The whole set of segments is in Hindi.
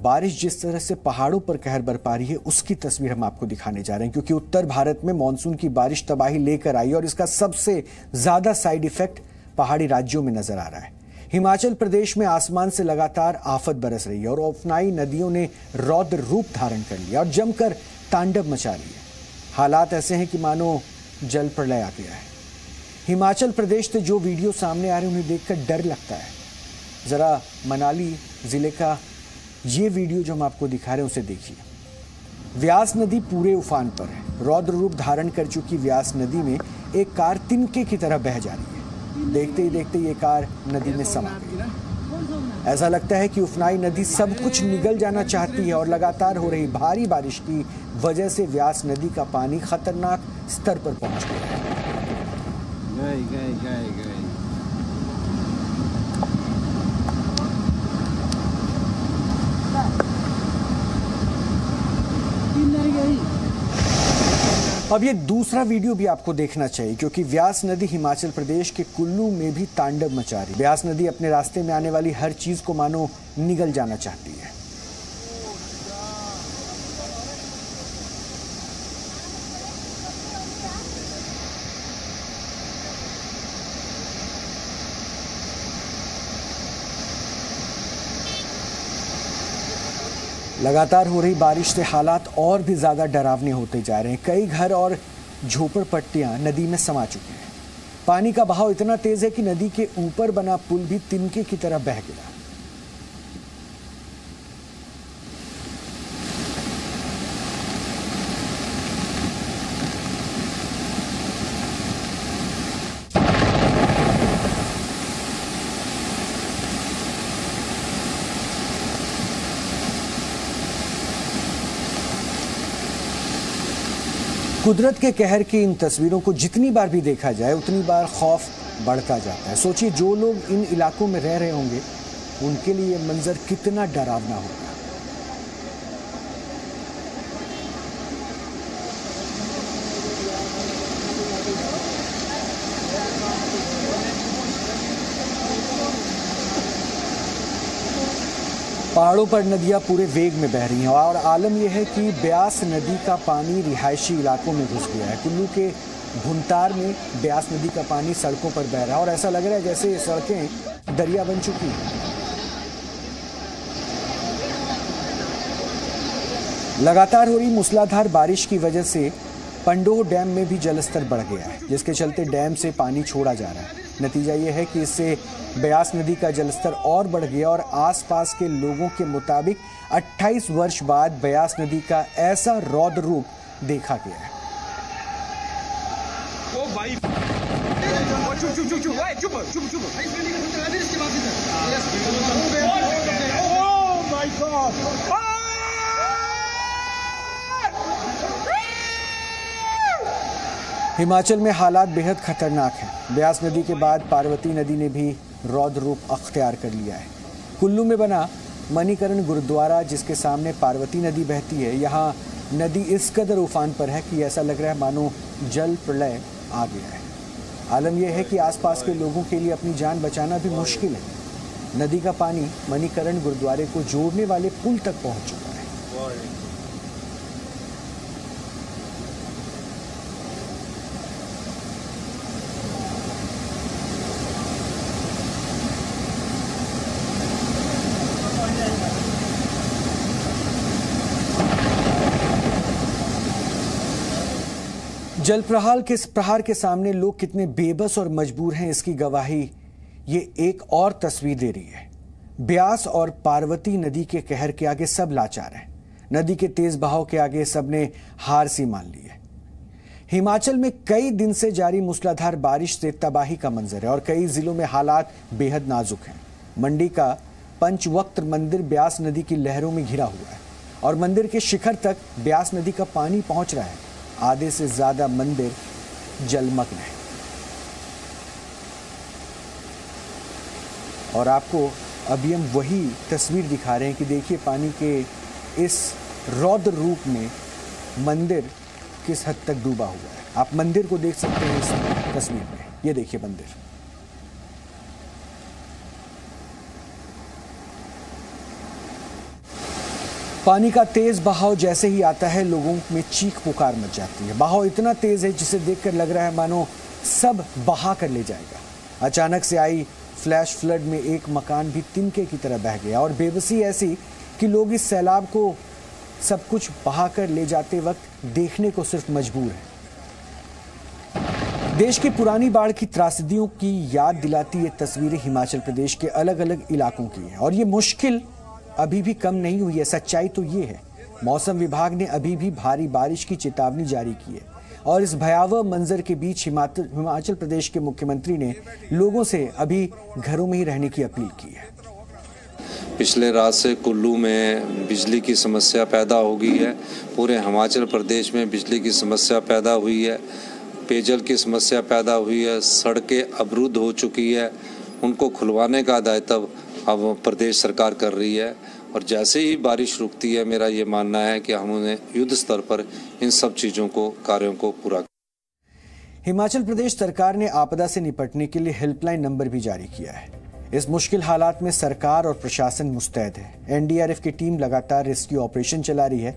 बारिश जिस तरह से पहाड़ों पर कहर बरपा रही है उसकी तस्वीर हम आपको दिखाने जा रहे हैं, क्योंकि उत्तर भारत में मानसून की बारिश तबाही लेकर आई और इसका सबसे ज्यादा साइड इफेक्ट पहाड़ी राज्यों में नजर आ रहा है। हिमाचल प्रदेश में आसमान से लगातार आफत बरस रही है और उफनाई नदियों ने रौद्र रूप धारण कर लिया और जमकर तांडव मचा रही है। हालात ऐसे हैं कि मानो जल प्रलय आ गया है। हिमाचल प्रदेश से जो वीडियो सामने आ रहे हैं उन्हें देखकर डर लगता है। जरा मनाली जिले का ये वीडियो जो हम आपको दिखा रहे हैं उसे देखिए। व्यास नदी पूरे उफान पर है। रौद्र रूप धारण कर चुकी व्यास नदी में एक कार तिनके की तरह बह जा रही है। देखते ही देखते ये कार नदी में समा गई। ऐसा लगता है कि उफनाई नदी सब कुछ निगल जाना चाहती है और लगातार हो रही भारी बारिश की वजह से व्यास नदी का पानी खतरनाक स्तर पर पहुंच गया है। अब ये दूसरा वीडियो भी आपको देखना चाहिए, क्योंकि व्यास नदी हिमाचल प्रदेश के कुल्लू में भी तांडव मचा रही है। व्यास नदी अपने रास्ते में आने वाली हर चीज को मानो निगल जाना चाहती है। लगातार हो रही बारिश से हालात और भी ज्यादा डरावने होते जा रहे हैं। कई घर और झोपड़पट्टियां नदी में समा चुके हैं। पानी का बहाव इतना तेज है कि नदी के ऊपर बना पुल भी तिनके की तरह बह गया। कुदरत के कहर की इन तस्वीरों को जितनी बार भी देखा जाए उतनी बार खौफ बढ़ता जाता है। सोचिए, जो लोग इन इलाकों में रह रहे होंगे उनके लिए ये मंजर कितना डरावना होगा। पहाड़ों पर नदियां पूरे वेग में बह रही हैं और आलम यह है कि ब्यास नदी का पानी रिहायशी इलाकों में घुस गया है। कुल्लू के भुंतार में ब्यास नदी का पानी सड़कों पर बह रहा है और ऐसा लग रहा है जैसे ये सड़कें दरिया बन चुकी हैं। लगातार हो रही मूसलाधार बारिश की वजह से पंडोह डैम में भी जलस्तर बढ़ गया है, जिसके चलते डैम से पानी छोड़ा जा रहा है। नतीजा ये है कि इससे ब्यास नदी का जलस्तर और बढ़ गया और आसपास के लोगों के मुताबिक 28 वर्ष बाद ब्यास नदी का ऐसा रौद्र रूप देखा गया है। हिमाचल में हालात बेहद खतरनाक हैं। ब्यास नदी के बाद पार्वती नदी ने भी रौद्र रूप अख्तियार कर लिया है। कुल्लू में बना मणिकरण गुरुद्वारा, जिसके सामने पार्वती नदी बहती है, यहाँ नदी इस कदर उफान पर है कि ऐसा लग रहा है मानो जल प्रलय आ गया है। आलम यह है कि आसपास के लोगों के लिए अपनी जान बचाना भी मुश्किल है। नदी का पानी मणिकरण गुरुद्वारे को जोड़ने वाले पुल तक पहुंच चुका है। जल प्रहार के सामने लोग कितने बेबस और मजबूर हैं, इसकी गवाही ये एक और तस्वीर दे रही है। ब्यास और पार्वती नदी के कहर के आगे सब लाचार हैं। नदी के तेज बहाव के आगे सबने हार सी मान ली है। हिमाचल में कई दिन से जारी मूसलाधार बारिश से तबाही का मंजर है और कई जिलों में हालात बेहद नाजुक हैं। मंडी का पंचवक्त मंदिर ब्यास नदी की लहरों में घिरा हुआ है और मंदिर के शिखर तक ब्यास नदी का पानी पहुंच रहा है। आधे से ज्यादा मंदिर जलमग्न है और आपको अभी हम वही तस्वीर दिखा रहे हैं कि देखिए पानी के इस रौद्र रूप में मंदिर किस हद तक डूबा हुआ है। आप मंदिर को देख सकते हैं इस तस्वीर में। ये देखिए मंदिर। पानी का तेज बहाव जैसे ही आता है लोगों में चीख पुकार मच जाती है। बहाव इतना तेज है जिसे देखकर लग रहा है मानो सब बहा कर ले जाएगा। अचानक से आई फ्लैश फ्लड में एक मकान भी तिनके की तरह बह गया और बेबसी ऐसी कि लोग इस सैलाब को सब कुछ बहा कर ले जाते वक्त देखने को सिर्फ मजबूर है। देश की पुरानी बाढ़ की त्रासदियों की याद दिलाती ये तस्वीरें हिमाचल प्रदेश के अलग अलग इलाकों की हैं और ये मुश्किल अभी भी कम नहीं हुई है। सच्चाई तो ये है, मौसम विभाग ने अभी भी भारी बारिश की चेतावनी जारी की है और इस भयावह मंजर के बीच हिमाचल प्रदेश के मुख्यमंत्री ने लोगों से अभी घरों में ही रहने की अपील की है। पिछले रात से कुल्लू में बिजली की समस्या पैदा हो गई है। पूरे हिमाचल प्रदेश में बिजली की समस्या पैदा हुई है, पेयजल की समस्या पैदा हुई है, सड़कें अवरुद्ध हो चुकी है। उनको खुलवाने का दायित्व अब प्रदेश सरकार कर रही है और जैसे ही बारिश रुकती है मेरा ये मानना है कि हम उन्हें युद्ध स्तर पर इन सब चीज़ों को कार्यों को पूरा। हिमाचल प्रदेश सरकार ने आपदा से निपटने के लिए हेल्पलाइन नंबर भी जारी किया है। इस मुश्किल हालात में सरकार और प्रशासन मुस्तैद है। एनडीआरएफ की टीम लगातार रेस्क्यू ऑपरेशन चला रही है।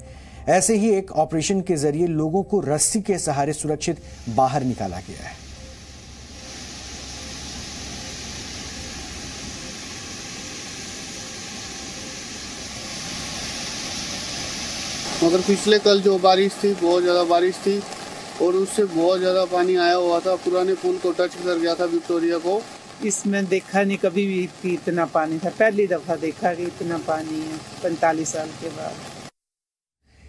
ऐसे ही एक ऑपरेशन के जरिए लोगों को रस्सी के सहारे सुरक्षित बाहर निकाला गया है। मगर पिछले कल जो बारिश थी, बहुत ज़्यादा बारिश थी और उससे बहुत ज़्यादा पानी आया हुआ था। पुराने पुल को टच कर गया था विक्टोरिया को। इसमें देखा नहीं कभी भी कि इतना पानी था। पहली दफा देखा कि इतना पानी है 45 साल के बाद।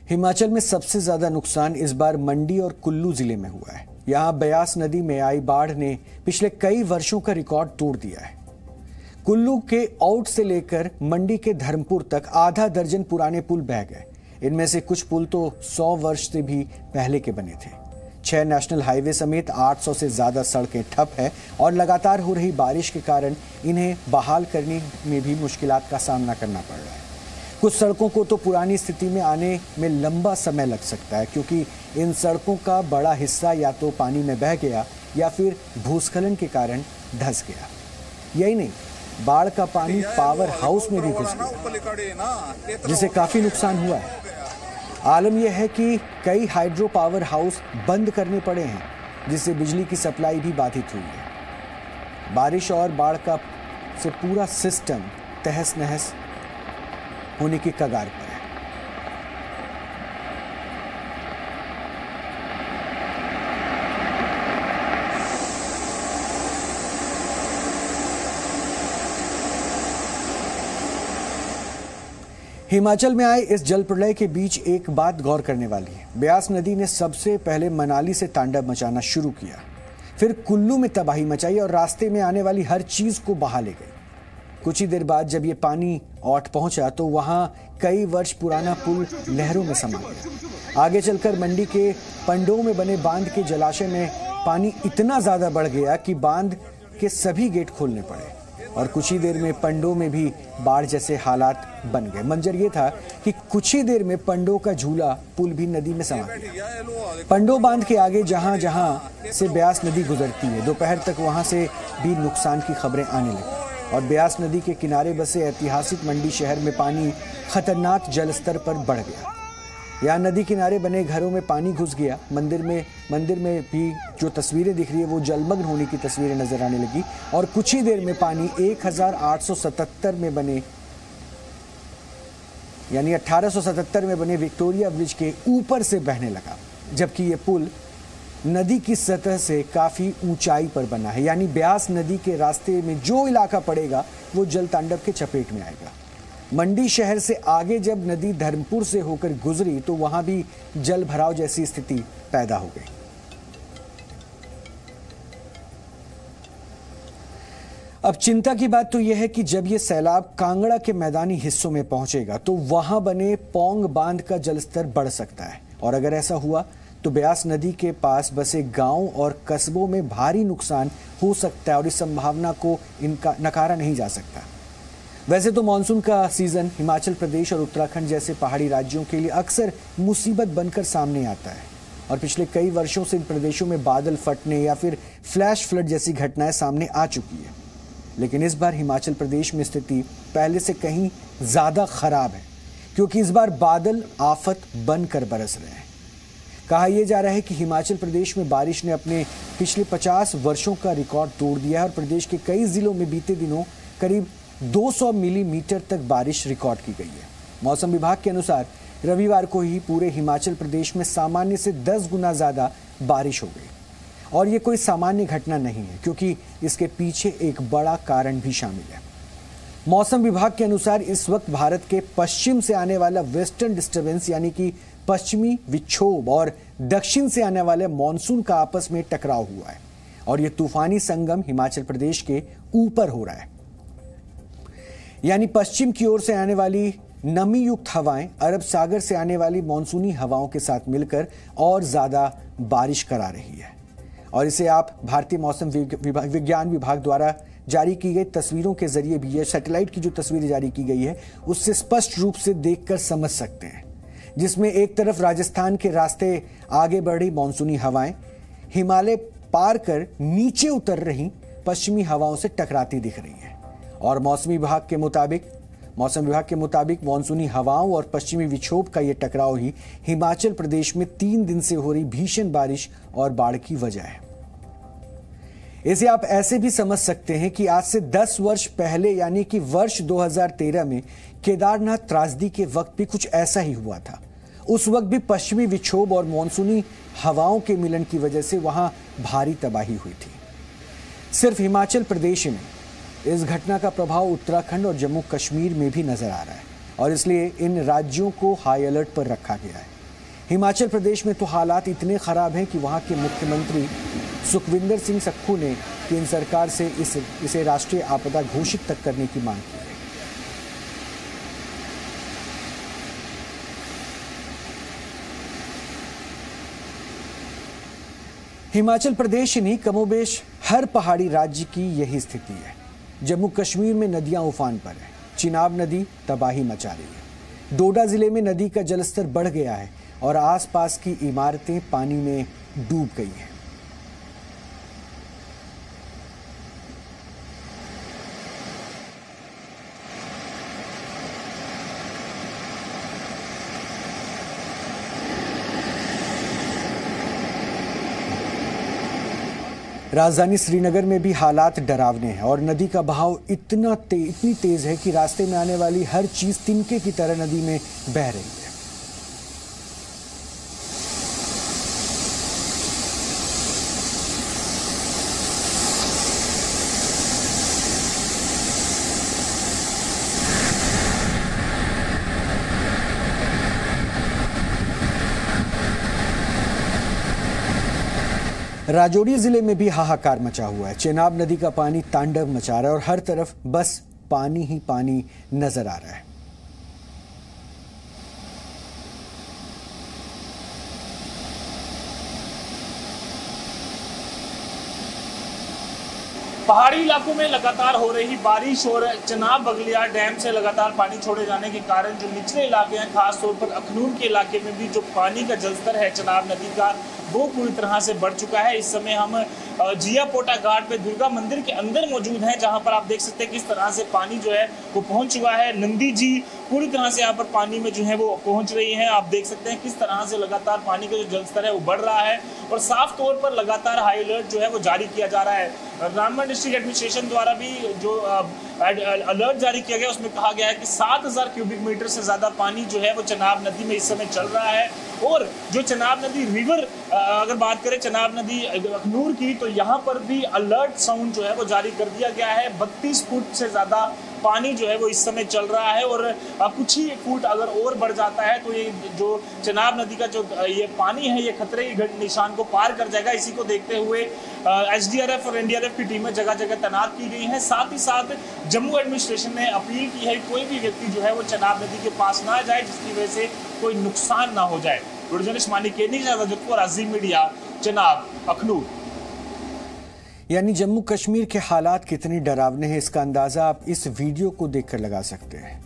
हिमाचल में सबसे ज्यादा नुकसान इस बार मंडी और कुल्लू जिले में हुआ है। यहाँ ब्यास नदी में आई बाढ़ ने पिछले कई वर्षों का रिकॉर्ड तोड़ दिया है। कुल्लू के औट से लेकर मंडी के धर्मपुर तक आधा दर्जन पुराने पुल बह गए। इनमें से कुछ पुल तो 100 वर्ष से भी पहले के बने थे। 6 नेशनल हाईवे समेत 800 से ज्यादा सड़कें ठप है और लगातार हो रही बारिश के कारण इन्हें बहाल करने में भी मुश्किलात का सामना करना पड़ रहा है। कुछ सड़कों को तो पुरानी स्थिति में आने में लंबा समय लग सकता है क्योंकि इन सड़कों का बड़ा हिस्सा या तो पानी में बह गया या फिर भूस्खलन के कारण धंस गया। यही नहीं, बाढ़ का पानी पावर हाउस में भी घुस गया जिससे काफी नुकसान हुआ है। आलम यह है कि कई हाइड्रो पावर हाउस बंद करने पड़े हैं जिससे बिजली की सप्लाई भी बाधित हुई है। बारिश और बाढ़ का से पूरा सिस्टम तहस नहस होने की कगार पर है। हिमाचल में आए इस जल प्रलय के बीच एक बात गौर करने वाली है। ब्यास नदी ने सबसे पहले मनाली से तांडव मचाना शुरू किया, फिर कुल्लू में तबाही मचाई और रास्ते में आने वाली हर चीज को बहा ले गई। कुछ ही देर बाद जब ये पानी औट पहुंचा तो वहां कई वर्ष पुराना पुल लहरों में समा गया। आगे चलकर मंडी के पंडों में बने बांध के जलाशय में पानी इतना ज्यादा बढ़ गया कि बांध के सभी गेट खोलने पड़े और कुछ ही देर में पंडों में भी बाढ़ जैसे हालात बन गए। मंजर ये था कि कुछ ही देर में पंडों का झूला पुल भी नदी में समा गया। पंडों बांध के आगे जहां जहां से ब्यास नदी गुजरती है, दोपहर तक वहां से भी नुकसान की खबरें आने लगी और ब्यास नदी के किनारे बसे ऐतिहासिक मंडी शहर में पानी खतरनाक जल स्तर पर बढ़ गया। यहाँ नदी किनारे बने घरों में पानी घुस गया। मंदिर में भी जो तस्वीरें दिख रही है वो जलमग्न होने की तस्वीरें नजर आने लगी और कुछ ही देर में पानी 1877 में बने यानी 1877 में बने विक्टोरिया ब्रिज के ऊपर से बहने लगा, जबकि ये पुल नदी की सतह से काफी ऊंचाई पर बना है। यानी ब्यास नदी के रास्ते में जो इलाका पड़ेगा वो जल तांडव के चपेट में आएगा। मंडी शहर से आगे जब नदी धर्मपुर से होकर गुजरी तो वहां भी जल भराव जैसी स्थिति पैदा हो गई। अब चिंता की बात तो यह है कि जब यह सैलाब कांगड़ा के मैदानी हिस्सों में पहुंचेगा तो वहां बने पौंग बांध का जलस्तर बढ़ सकता है और अगर ऐसा हुआ तो ब्यास नदी के पास बसे गांव और कस्बों में भारी नुकसान हो सकता है और इस संभावना को इनका नकारा नहीं जा सकता। वैसे तो मानसून का सीजन हिमाचल प्रदेश और उत्तराखंड जैसे पहाड़ी राज्यों के लिए अक्सर मुसीबत बनकर सामने आता है और पिछले कई वर्षों से इन प्रदेशों में बादल फटने या फिर फ्लैश फ्लड जैसी घटनाएं सामने आ चुकी है। लेकिन इस बार हिमाचल प्रदेश में स्थिति पहले से कहीं ज्यादा खराब है क्योंकि इस बार बादल आफत बनकर बरस रहे हैं। कहा यह जा रहा है कि हिमाचल प्रदेश में बारिश ने अपने पिछले 50 वर्षों का रिकॉर्ड तोड़ दिया है और प्रदेश के कई जिलों में बीते दिनों करीब 200 मिलीमीटर तक बारिश रिकॉर्ड की गई है। मौसम विभाग के अनुसार रविवार को ही पूरे हिमाचल प्रदेश में सामान्य से 10 गुना ज्यादा बारिश हो गई और ये कोई सामान्य घटना नहीं है, क्योंकि इसके पीछे एक बड़ा कारण भी शामिल है। मौसम विभाग के अनुसार इस वक्त भारत के पश्चिम से आने वाला वेस्टर्न डिस्टर्बेंस यानी कि पश्चिमी विक्षोभ और दक्षिण से आने वाले मॉनसून का आपस में टकराव हुआ है और यह तूफानी संगम हिमाचल प्रदेश के ऊपर हो रहा है। यानी पश्चिम की ओर से आने वाली नमी युक्त हवाएं अरब सागर से आने वाली मॉनसूनी हवाओं के साथ मिलकर और ज्यादा बारिश करा रही है और इसे आप भारतीय मौसम विज्ञान विभाग द्वारा जारी की गई तस्वीरों के जरिए भी, यह सैटेलाइट की जो तस्वीरें जारी की गई है उससे स्पष्ट रूप से देखकर समझ सकते हैं, जिसमें एक तरफ राजस्थान के रास्ते आगे बढ़ी मॉनसूनी हवाएं हिमालय पार कर नीचे उतर रही पश्चिमी हवाओं से टकराती दिख रही है और मौसम विभाग के मुताबिक मॉनसूनी हवाओं और पश्चिमी विक्षोभ का यह टकराव ही हिमाचल प्रदेश में 3 दिन से हो रही भीषण बारिश और बाढ़ की वजह है। इसे आप ऐसे भी समझ सकते हैं कि आज से 10 वर्ष पहले यानी कि वर्ष 2013 में केदारनाथ त्रासदी के वक्त भी कुछ ऐसा ही हुआ था। उस वक्त भी पश्चिमी विक्षोभ और मॉनसूनी हवाओं के मिलन की वजह से वहां भारी तबाही हुई थी। सिर्फ हिमाचल प्रदेश में इस घटना का प्रभाव उत्तराखंड और जम्मू कश्मीर में भी नजर आ रहा है और इसलिए इन राज्यों को हाई अलर्ट पर रखा गया है। हिमाचल प्रदेश में तो हालात इतने खराब हैं कि वहां के मुख्यमंत्री सुखविंदर सिंह सुक्खू ने केंद्र सरकार से इसे राष्ट्रीय आपदा घोषित तक करने की मांग की है। हिमाचल प्रदेश नहीं, कमोबेश हर पहाड़ी राज्य की यही स्थिति है। जम्मू कश्मीर में नदियां उफान पर है, चिनाब नदी तबाही मचा रही है। डोडा जिले में नदी का जलस्तर बढ़ गया है और आसपास की इमारतें पानी में डूब गई हैं। राजधानी श्रीनगर में भी हालात डरावने हैं और नदी का बहाव इतनी तेज है कि रास्ते में आने वाली हर चीज तिनके की तरह नदी में बह रही है। राजौरी जिले में भी हाहाकार मचा हुआ है। चेनाब नदी का पानी तांडव मचा रहा है और हर तरफ बस पानी ही पानी नजर आ रहा है। पहाड़ी इलाकों में लगातार हो रही बारिश और चनाब बगलियार डैम से लगातार पानी छोड़े जाने के कारण जो निचले इलाके हैं, खासतौर पर अखनूर के इलाके में भी जो पानी का जलस्तर है चनाब नदी का वो पूरी तरह से बढ़ चुका है। इस समय हम जिया पोटा घाट पे दुर्गा मंदिर के अंदर मौजूद हैं, जहां पर आप देख सकते हैं किस तरह से पानी जो है वो पहुंच चुका है। नंदी जी पूरी तरह से यहाँ पर पानी में जो है वो पहुंच रही है। आप देख सकते हैं किस तरह से लगातार पानी का जो जलस्तर है वो बढ़ रहा है और साफ तौर पर लगातार हाई अलर्ट जो है वो जारी किया जा रहा है। रामबन डिस्ट्रिक्ट एडमिनिस्ट्रेशन द्वारा भी जो अलर्ट जारी किया गया उसमें कहा गया है कि 7000 क्यूबिक मीटर से ज्यादा पानी जो है वो चनाब नदी में इस समय चल रहा है। और जो चनाब नदी रिवर अगर बात करें चनाब नदी अखनूर की, तो यहाँ पर भी अलर्ट साउंड जो है वो जारी कर दिया गया है। 32 फुट से ज्यादा पानी जो है वो इस समय चल रहा है और कुछ ही फुट अगर और बढ़ जाता है तो ये जो चनाब नदी का जो ये पानी है ये खतरे के निशान को पार कर जाएगा। इसी को देखते हुए एसडीआरएफ और एनडीआरएफ की टीमें जगह जगह तैनात की गई हैं। साथ ही साथ जम्मू एडमिनिस्ट्रेशन ने अपील की है कोई भी व्यक्ति जो है वो चनाब नदी के पास ना जाए जिसकी वजह से कोई नुकसान ना हो जाए। मीडिया चनाब अखनूर। यानी जम्मू कश्मीर के हालात कितने डरावने हैं इसका अंदाजा आप इस वीडियो को देखकर लगा सकते हैं,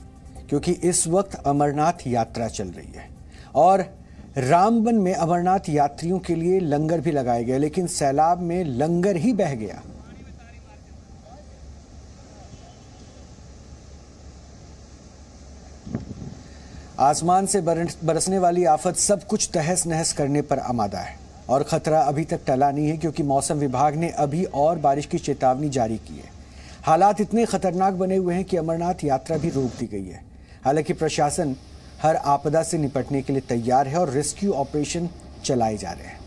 क्योंकि इस वक्त अमरनाथ यात्रा चल रही है और रामबन में अमरनाथ यात्रियों के लिए लंगर भी लगाए गए, लेकिन सैलाब में लंगर ही बह गया। आसमान से बरसने वाली आफत सब कुछ तहस नहस करने पर आमादा है और खतरा अभी तक टला नहीं है, क्योंकि मौसम विभाग ने अभी और बारिश की चेतावनी जारी की है। हालात इतने खतरनाक बने हुए हैं कि अमरनाथ यात्रा भी रोक दी गई है। हालांकि प्रशासन हर आपदा से निपटने के लिए तैयार है और रेस्क्यू ऑपरेशन चलाए जा रहे हैं।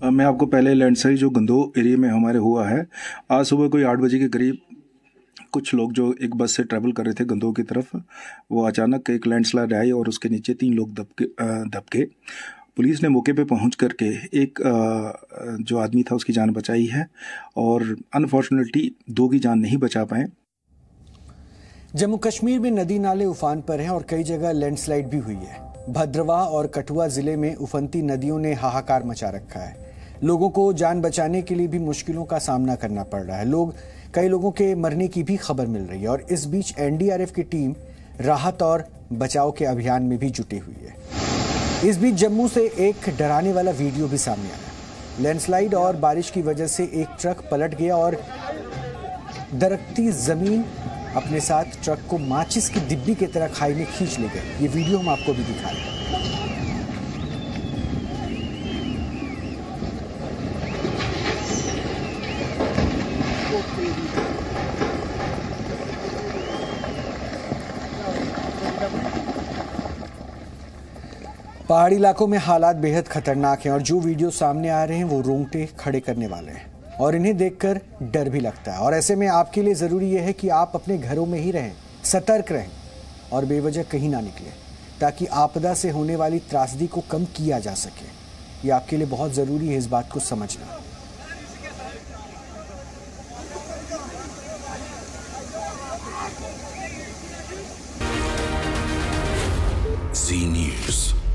मैं आपको पहले लैंडस्लाइड जो गंदो एरिया में हमारे हुआ है, आज सुबह कोई 8 बजे के करीब कुछ लोग जो एक बस से ट्रैवल कर रहे थे गंदो की तरफ, वो अचानक एक लैंडस्लाइड आई और उसके नीचे 3 लोग दबके। पुलिस ने मौके पे पहुंच करके एक जो आदमी था उसकी जान बचाई है और अनफॉर्चुनेटली 2 की जान नहीं बचा पाए। जम्मू कश्मीर में नदी नाले उफान पर हैं और कई जगह लैंडस्लाइड भी हुई है। भद्रवाह और कठुआ जिले में उफनती नदियों ने हाहाकार मचा रखा है। लोगों को जान बचाने के लिए भी मुश्किलों का सामना करना पड़ रहा है। कई लोगों के मरने की भी खबर मिल रही है और इस बीच एनडीआरएफ की टीम राहत और बचाव के अभियान में भी जुटी हुई है। इस बीच जम्मू से एक डराने वाला वीडियो भी सामने आया। लैंडस्लाइड और बारिश की वजह से एक ट्रक पलट गया और दरकती जमीन अपने साथ ट्रक को माचिस की डिब्बी की तरह खाई में खींच ले गई। ये वीडियो हम आपको भी दिखा रहे हैं। पहाड़ी इलाकों में हालात बेहद खतरनाक हैं और जो वीडियो सामने आ रहे हैं वो रोंगटे खड़े करने वाले हैं और इन्हें देखकर डर भी लगता है। और ऐसे में आपके लिए ज़रूरी यह है कि आप अपने घरों में ही रहें, सतर्क रहें और बेवजह कहीं ना निकलें, ताकि आपदा से होने वाली त्रासदी को कम किया जा सके। ये आपके लिए बहुत ज़रूरी है इस बात को समझना। Z News.